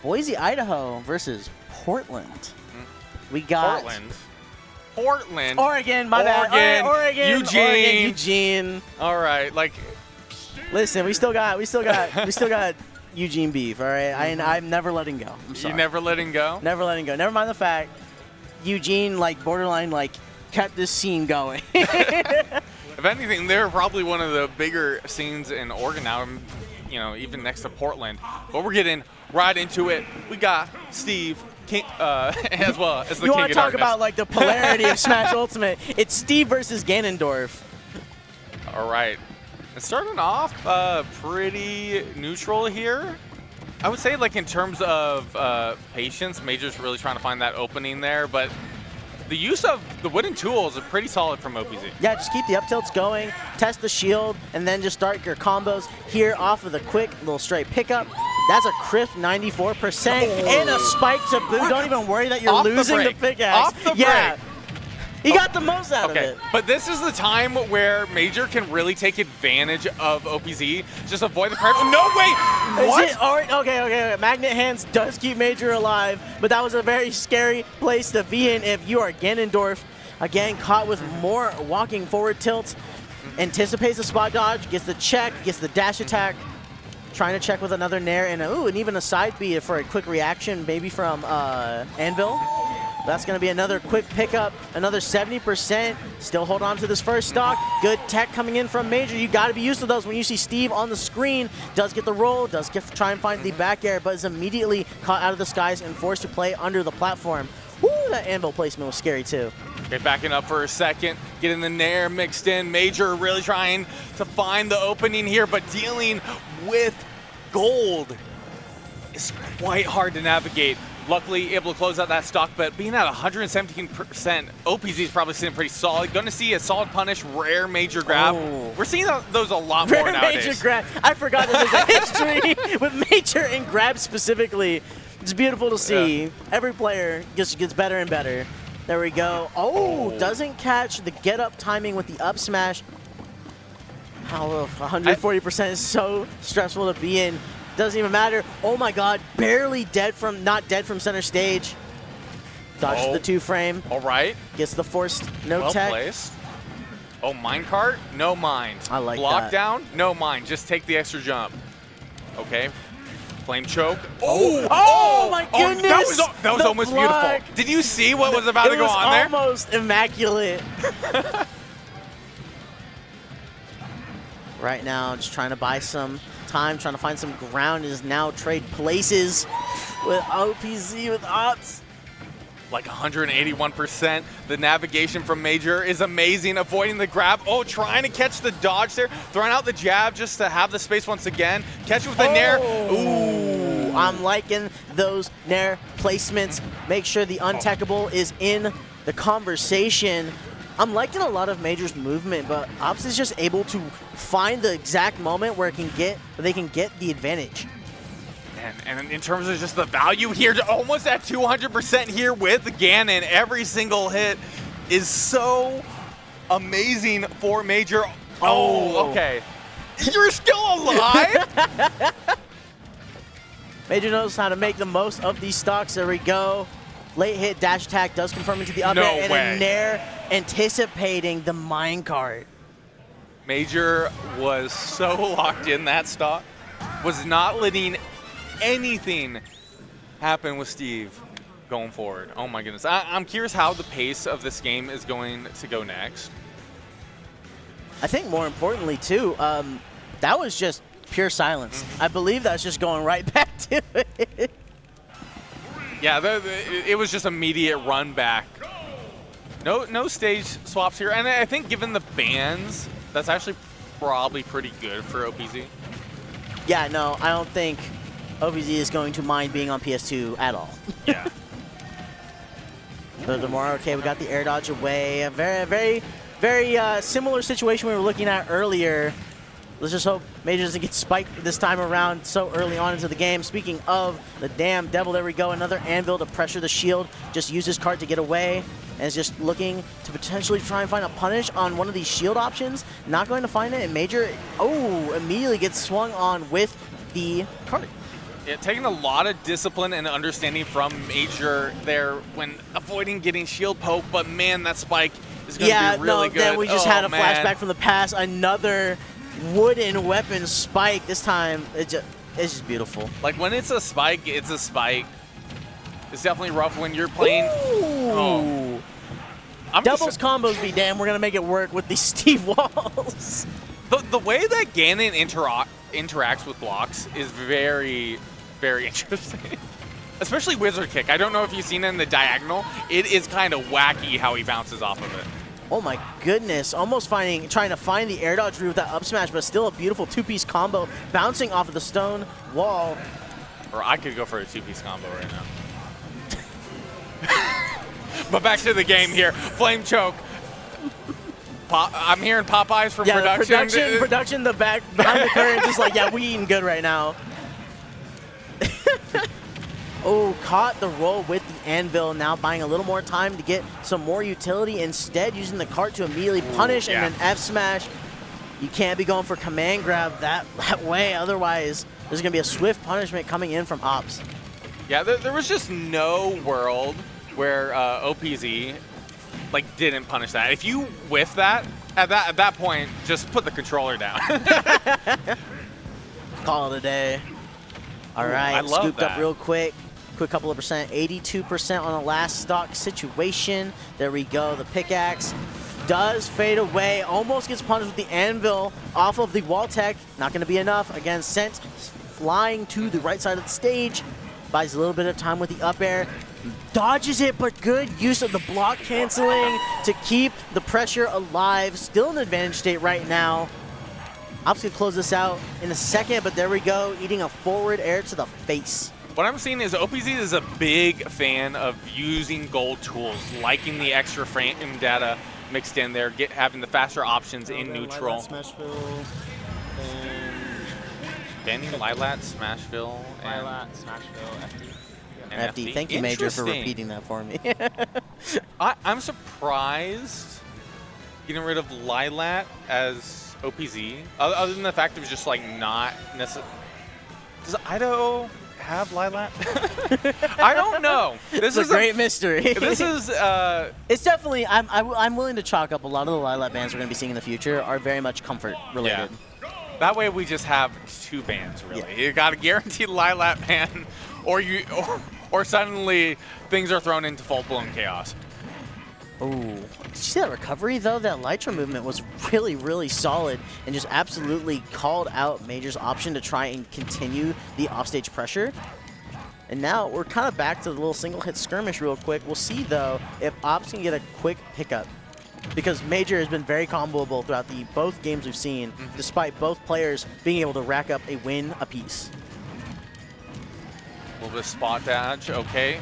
Boise, Idaho versus Portland. We got Portland. Oregon, my bad. Oregon, Eugene. All right, like. Listen, we still got Eugene beef. All right, I'm never letting go. I'm sorry. You never letting go? Never letting go. Never mind the fact Eugene like borderline like kept this scene going. If anything, they're probably one of the bigger scenes in Oregon now. You know, even next to Portland. But we're getting right into it. We got Steve. King, as well as the you King want to talk about like the polarity of Smash Ultimate? It's Steve versus Ganondorf. All right, it's starting off pretty neutral here. I would say like in terms of patience, Major's really trying to find that opening there, but the use of the wooden tools is pretty solid from OpZ. Yeah, just keep the up tilts going, test the shield, and then just start your combos here off of the quick little straight pickup. That's a crisp 94% and a spike to boot. Don't even worry that you're losing the pickaxe. Off the yeah. He got the most out of it. But this is the time where Major can really take advantage of OpZ. Just avoid the pressure. No, wait! What? Okay. Magnet Hands does keep Major alive, but that was a very scary place to be in if you are Ganondorf. Again, caught with more walking forward tilt. Anticipates the spot dodge, gets the check, gets the dash attack. Trying to check with another Nair and even a side B for a quick reaction, maybe from Anvil. That's going to be another quick pickup, another 70%. Still hold on to this first stock. Good tech coming in from Major. You got to be used to those when you see Steve on the screen. Does get the roll, does try and find the back air, but is immediately caught out of the skies and forced to play under the platform. Woo, that Anvil placement was scary too. Okay, backing up for a second, getting the Nair mixed in. Major really trying to find the opening here, but dealing with gold is quite hard to navigate. Luckily, able to close out that stock, but being at 117%, OpZ is probably sitting pretty solid. Going to see a solid punish, rare Major grab. Oh. We're seeing those a lot more nowadays. Major grab. I forgot that there's a history with Major and grab specifically. It's beautiful to see. Yeah. Every player just gets better and better. There we go. Oh, doesn't catch the get-up timing with the up smash. Oh, 140% is so stressful to be in. Doesn't even matter. Oh my God, barely dead from, not dead from center stage. Dodges the 2-frame. All right. Gets the forced no well tech. Placed. Oh, minecart, no mind. I like Block that. down, no mind. Just take the extra jump. Okay. Flame choke. Oh my goodness! That was almost beautiful. Did you see what was about to go on there? It was almost immaculate. Right now, just trying to buy some time, trying to find some ground. Is now trade places with OpZ, with OpZ. Like 181%. The navigation from Major is amazing. Avoiding the grab. Oh, trying to catch the dodge there. Throwing out the jab just to have the space once again. Catch it with the Nair. Ooh. I'm liking those Nair placements. Make sure the untechable is in the conversation. I'm liking a lot of Major's movement, but OpZ is just able to find the exact moment where they can get the advantage. And in terms of just the value here, almost at 200% here with Ganon, every single hit is so amazing for Major. Oh, okay. You're still alive? Major knows how to make the most of these stocks. There we go. Late hit dash attack does confirm into the up air, and a Nair anticipating the minecart. Major was so locked in that stock, was not letting anything happen with Steve going forward. Oh my goodness. I'm curious how the pace of this game is going to go next. I think more importantly too, that was just pure silence. I believe that's just going right back to it. Yeah, it was just immediate run back. No stage swaps here, and I think given the bans, that's actually probably pretty good for OpZ. Yeah, no, I don't think OpZ is going to mind being on PS2 at all. Yeah. Furthermore, okay, we got the air dodge away. A very similar situation we were looking at earlier. Let's just hope Major doesn't get spiked this time around so early on into the game. Speaking of the damn devil, there we go. Another anvil to pressure the shield. Just use his card to get away. And is just looking to potentially try and find a punish on one of these shield options. Not going to find it. And Major, immediately gets swung on with the card. Yeah, taking a lot of discipline and understanding from Major there when avoiding getting shield poke, but man, that spike is going to be really good. Then we just had a flashback from the past. Another wooden weapon spike. This time, it's just beautiful. Like when it's a spike, it's a spike. It's definitely rough when you're playing. Ooh. Oh. Doubles combos be damned. We're going to make it work with these Steve Walls. The way that Ganon interacts with blocks is very, very interesting. Especially Wizard Kick. I don't know if you've seen it in the diagonal. It is kind of wacky how he bounces off of it. Oh my goodness. Almost trying to find the air dodge route with that up smash, but still a beautiful two-piece combo bouncing off of the stone wall. Or I could go for a two-piece combo right now. But back to the game here. Flame Choke. I'm hearing Popeyes from production. Production, the back behind the curtain, just like, yeah, we eating good right now. Oh, caught the roll with the anvil, now buying a little more time to get some more utility. Instead, using the cart to immediately punish and then F smash. You can't be going for command grab that way, otherwise there's going to be a swift punishment coming in from OpZ. Yeah, there was just no world where OpZ like didn't punish that. If you whiff that, at that point, just put the controller down. Call it a day. All right, scooped up real quick. Quick couple of percent, 82% on the last stock situation. There we go, the pickaxe does fade away. Almost gets punished with the anvil off of the wall tech. Not gonna be enough. Again, sent flying to the right side of the stage. Buys a little bit of time with the up air. Dodges it, but good use of the block canceling to keep the pressure alive. Still in advantage state right now. OpZ could close this out in a second, but there we go, eating a forward air to the face. What I'm seeing is OpZ is a big fan of using gold tools, liking the extra frame data mixed in there, having the faster options in neutral. Smashville, Banning Lilat, Smashville, and Lilat, Smashville, FD. And FD. Thank you, Major, for repeating that for me. I'm surprised getting rid of Lilat as OpZ, other than the fact it was just like not necessary. Does Idaho have Lilat? I don't know. This is a great mystery. This is. It's definitely. I'm willing to chalk up a lot of the Lilat bands we're going to be seeing in the future are very much comfort related. Yeah. That way we just have two bands really. Yeah. You got a guaranteed Lilat ban, or suddenly things are thrown into full-blown chaos. Oh, did you see that recovery though? That Lytra movement was really, really solid and just absolutely called out Major's option to try and continue the offstage pressure. And now we're kind of back to the little single hit skirmish real quick. We'll see though if OpZ can get a quick pickup, because Major has been very comboable throughout both games we've seen, despite both players being able to rack up a win apiece. A little bit of spot dodge, okay.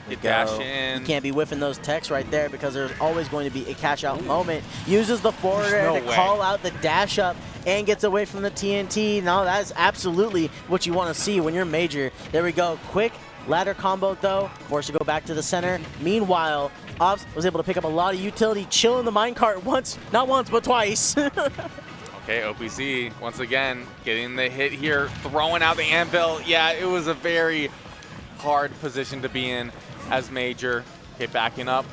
Get dash in. You can't be whiffing those techs right there because there's always going to be a cash out moment. Uses the forward air to call out the dash up and gets away from the TNT. No, that's absolutely what you want to see when you're Major. There we go. Quick ladder combo though, forced to go back to the center. Meanwhile, OpZ was able to pick up a lot of utility, chilling the minecart not once, but twice. Okay, OpZ, once again, getting the hit here, throwing out the anvil. Yeah, it was a very hard position to be in as Major. Okay, backing up,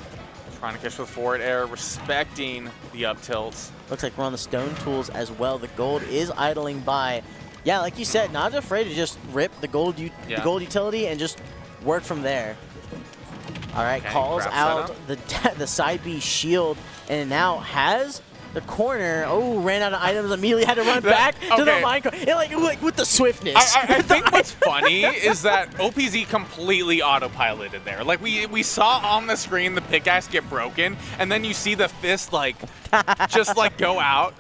trying to catch with forward air, respecting the up tilts. Looks like we're on the stone tools as well. The gold is idling by. Yeah, like you said, not afraid to just rip the gold utility and just work from there. All right, okay, calls out the side B shield and now has the corner. Oh, ran out of items, immediately had to run back to the minecart. Like with the swiftness. I think what's funny is that OpZ completely autopiloted there. Like we saw on the screen the pickaxe get broken, and then you see the fist like just like go out.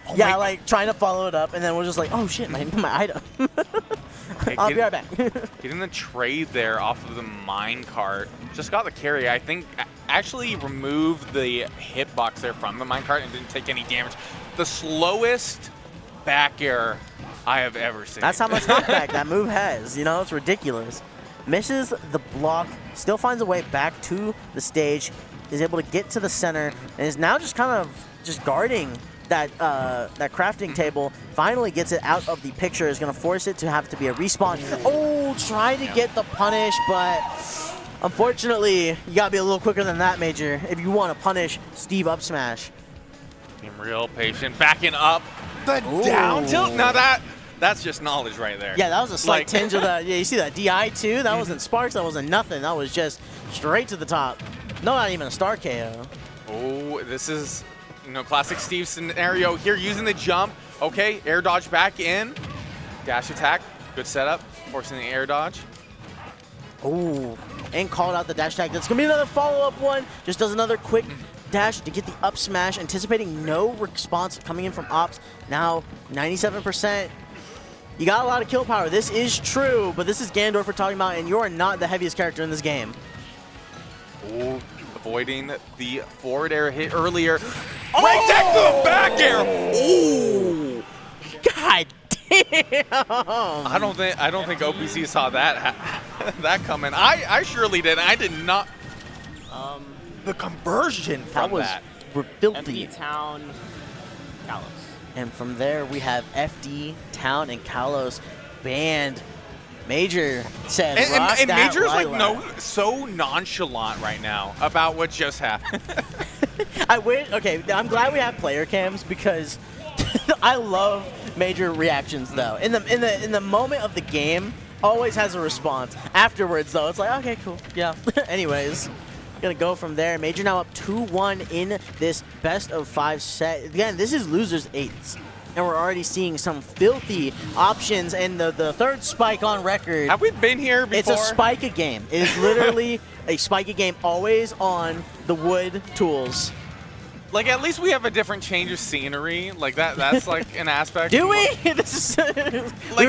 Oh yeah, like trying to follow it up, and then we're just like, oh shit, my item. Okay, I'll be right back. Getting the trade there off of the minecart. Just got the carry. I think actually removed the hitbox there from the minecart and didn't take any damage. The slowest back air I have ever seen. That's how much knockback that move has. You know, it's ridiculous. Misses the block, still finds a way back to the stage, is able to get to the center, and is now just kind of just guarding that crafting table, finally gets it out of the picture, is going to force it to have to be a respawn. Oh, try to get the punish, but unfortunately, you got to be a little quicker than that, Major, if you want to punish Steve up smash. Being real patient, backing up the down tilt. Now that's just knowledge right there. Yeah, that was a slight tinge of the, yeah, you see that DI too? That wasn't sparks, that wasn't nothing. That was just straight to the top. No, not even a star KO. Oh, this is, classic Steve scenario here, using the jump. Okay, air dodge back in. Dash attack, good setup, forcing the air dodge. Oh, and called out the dash attack. That's going to be another follow-up one. Just does another quick dash to get the up smash, anticipating no response coming in from Ops. Now, 97%. You got a lot of kill power. This is true, but this is Ganondorf we're talking about, and you are not the heaviest character in this game. Oh, avoiding the forward air hit earlier. Right deck to the back air. Oh, God damn! I don't think OpZ saw that that coming. I surely did. I did not. The conversion from that was filthy. FD Town, Kalos. And from there we have FD, Town, and Kalos banned. Major said, and Major's like so nonchalant right now about what just happened. I wish. Okay, I'm glad we have player cams because I love Major reactions though. In the moment of the game, always has a response. Afterwards though, it's like, okay, cool, yeah. Anyways, gonna go from there. Major now up 2-1 in this best of 5 set. Again, this is losers 8s. And we're already seeing some filthy options, and the third spike on record. Have we been here before? It's a spike a game. It is literally a spike a game, always on the wood tools. Like, at least we have a different change of scenery. Like, that's like an aspect. Do we? This is like,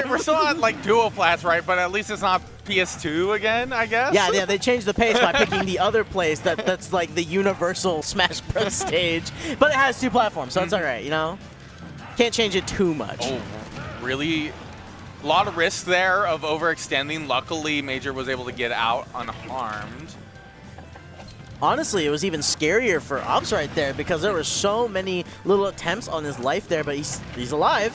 we're still on like dual flats, right? But at least it's not PS2 again, I guess. Yeah, they changed the pace by picking the other place that's like the universal Smash Bros. Stage. But it has 2 platforms, so it's all right, Can't change it too much. Oh, really? A lot of risk there of overextending. Luckily, Major was able to get out unharmed. Honestly, it was even scarier for Ops right there because there were so many little attempts on his life there, but he's alive.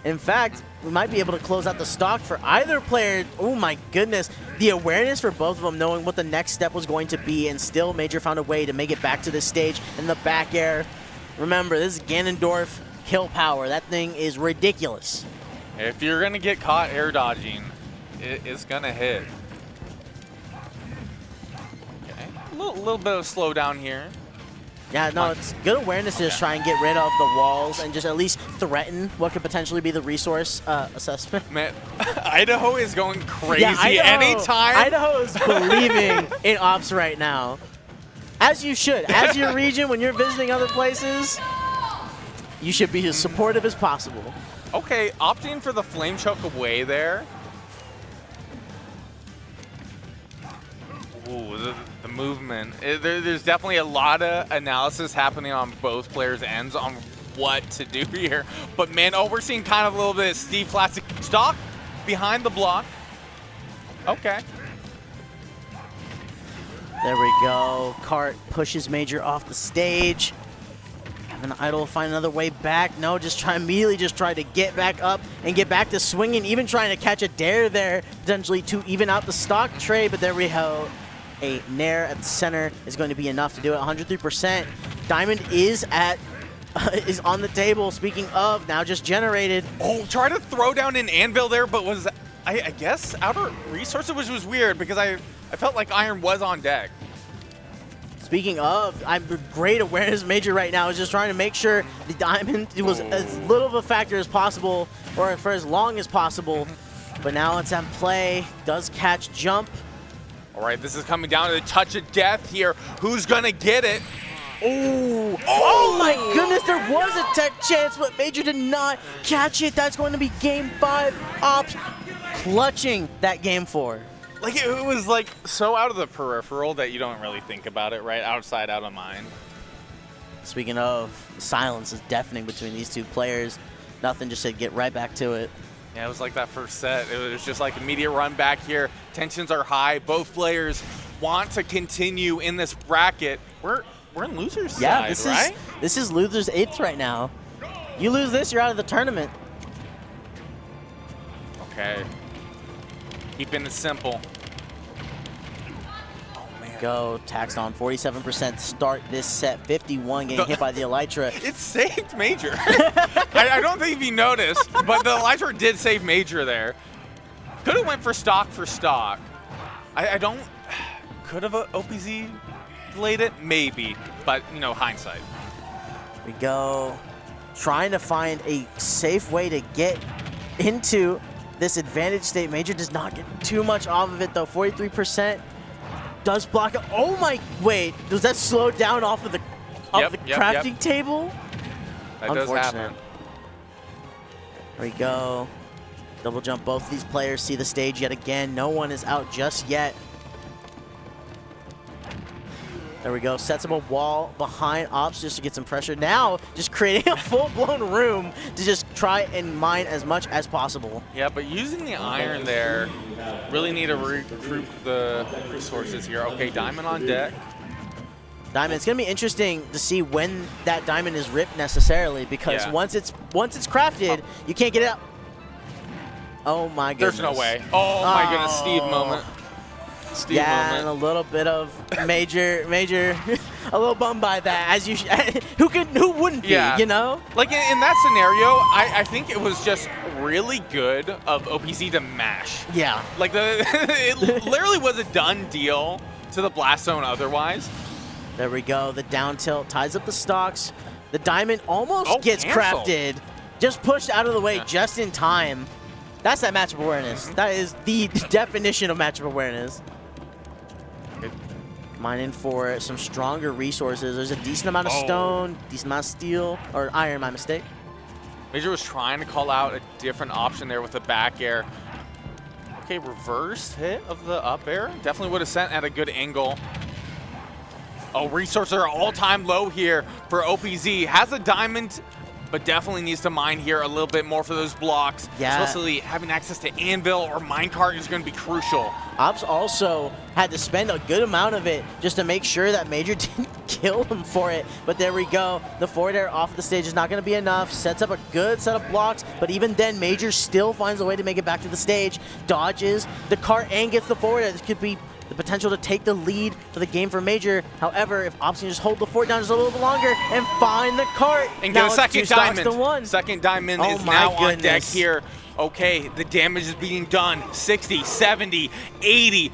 In fact, we might be able to close out the stock for either player. Oh my goodness. The awareness for both of them, knowing what the next step was going to be, and still Major found a way to make it back to this stage in the back air. Remember, this is Ganondorf kill power. That thing is ridiculous. If you're going to get caught air dodging, it's going to hit. Okay, a little bit of slowdown here. Yeah, no, it's good awareness to just try and get rid of the walls and just at least threaten what could potentially be the resource assessment. Man, Idaho is going crazy anytime. Idaho is believing in Ops right now. As you should. As your region, when you're visiting other places, you should be as supportive as possible. Okay, opting for the flame choke away there. Ooh, the movement. There's definitely a lot of analysis happening on both players' ends on what to do here. But man, we're seeing kind of a little bit of Steve classic stock behind the block. Okay. There we go. Cart pushes Major off the stage. Having Idol find another way back. No, immediately try to get back up and get back to swinging. Even trying to catch a dare there, potentially to even out the stock trade. But there we go. A nair at the center is going to be enough to do it. 103%. Diamond is on the table. Speaking of, now just generated. Oh, try to throw down an anvil there, but was, I guess, out of resources, which was weird because I felt like Iron was on deck. Speaking of, great awareness Major right now is just trying to make sure the diamond was as little of a factor as possible, or for as long as possible. But now it's at play. Does catch jump. All right, this is coming down to the touch of death here. Who's gonna get it? Oh my goodness, there was a tech chance, but Major did not catch it. That's going to be game 5. Ops clutching that game 4. Like, it was like so out of the peripheral that you don't really think about it, right? Outside, out of mind. Speaking of, the silence is deafening between these two players. Nothing, just said get right back to it. Yeah, it was like that first set. It was just like immediate run back here. Tensions are high. Both players want to continue in this bracket. We're we're in losers Yeah, side, right? this is losers 8th right now. You lose this, you're out of the tournament. Okay. Keeping it simple. Oh, man. Go, taxed on 47% start this set, 51 getting hit by the Elytra. It saved Major. I don't think you noticed, but the Elytra did save Major there. Could have went for stock. I don't. Could have OpZ delayed it? Maybe. But, you know, hindsight. We go. Trying to find a safe way to get into this advantage state. Major does not get too much off of it, though. 43% does block it. Oh, my. Wait. Does that slow down off of the, crafting table? That does happen. There we go. Double jump. Both of these players see the stage yet again. No one is out just yet. There we go. Sets up a wall behind OpZ just to get some pressure. Now, just creating a full-blown room to just try and mine as much as possible. Yeah, but using the iron there, really need to regroup the resources here. Okay, diamond on deck. Diamond. It's going to be interesting to see when that diamond is ripped necessarily, because once it's crafted, you can't get it out. Oh my goodness. There's no way. Oh my goodness, Steve moment. Steve moment. And a little bit of major, a little bummed by that. As you, who wouldn't be, you know? Like in that scenario, I think it was just really good of OpZ to mash. Yeah. Like it literally was a done deal to the blast zone otherwise. There we go. The down tilt ties up the stocks. The diamond almost gets crafted. Just pushed out of the way just in time. That's that matchup awareness. That is the definition of matchup awareness. Mining for some stronger resources. There's a decent amount of stone, decent amount of steel, or iron, my mistake. Major was trying to call out a different option there with the back air. Okay, reverse hit of the up air. Definitely would have sent at a good angle. Oh, resources are all-time low here for OpZ. Has a diamond, but definitely needs to mine here a little bit more for those blocks. Yeah. Especially having access to anvil or minecart is going to be crucial. OpZ also had to spend a good amount of it just to make sure that Major didn't kill him for it. But there we go. The forward air off the stage is not going to be enough. Sets up a good set of blocks, but even then, Major still finds a way to make it back to the stage. Dodges the cart and gets the forward air. This could be the potential to take the lead for the game for Major. However, if OpZ can just hold the fort down just a little bit longer and find the cart, and get a second diamond. Second diamond is now on deck here. Okay, the damage is being done. 60, 70, 80,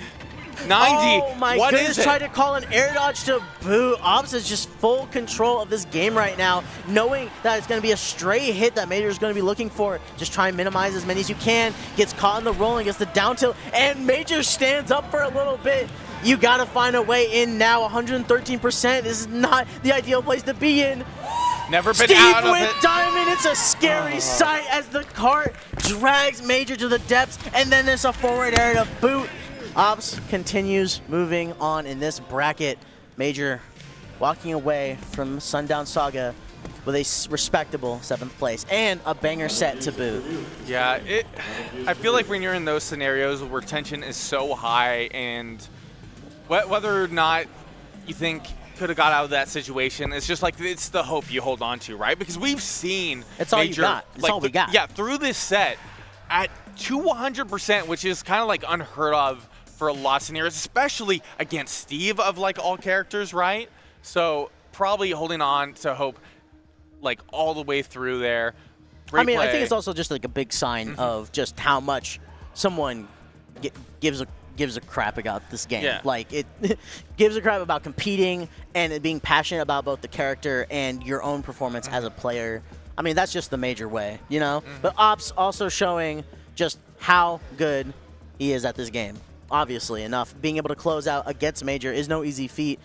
90. Oh my goodness, is tried to call an air dodge to boot. OpZ is just full control of this game right now, knowing that it's going to be a stray hit that Major is going to be looking for. Just try and minimize as many as you can. Gets caught in the rolling, gets the down tilt, and Major stands up for a little bit. You got to find a way in now. 113%. This is not the ideal place to be in. Never been Steve out of with it. diamond. It's a scary sight as the cart drags Major to the depths, and then there's a forward air to boot. OpZ continues moving on in this bracket. Major walking away from Sundown Saga with a respectable 7th place and a banger set to boot. Yeah, I feel like when you're in those scenarios where tension is so high and whether or not you think could have got out of that situation, it's just like it's the hope you hold on to, right? Because we've seen it's all you got. It's all we got. Yeah, through this set at 200%, which is kind of like unheard of for a lot of scenarios, especially against Steve of like all characters, right? So probably holding on to hope like all the way through there. Great I mean, play. I think it's also just like a big sign of just how much someone gives a crap about this game. Yeah. Like it gives a crap about competing and it being passionate about both the character and your own performance as a player. I mean, that's just the Major way, you know? But OpZ also showing just how good he is at this game. Obviously enough. Being able to close out against Major is no easy feat.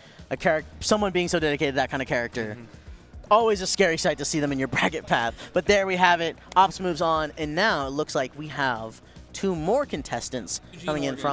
Someone being so dedicated to that kind of character. Always a scary sight to see them in your bracket path. But there we have it. OpZ moves on, and now it looks like we have 2 more contestants coming in from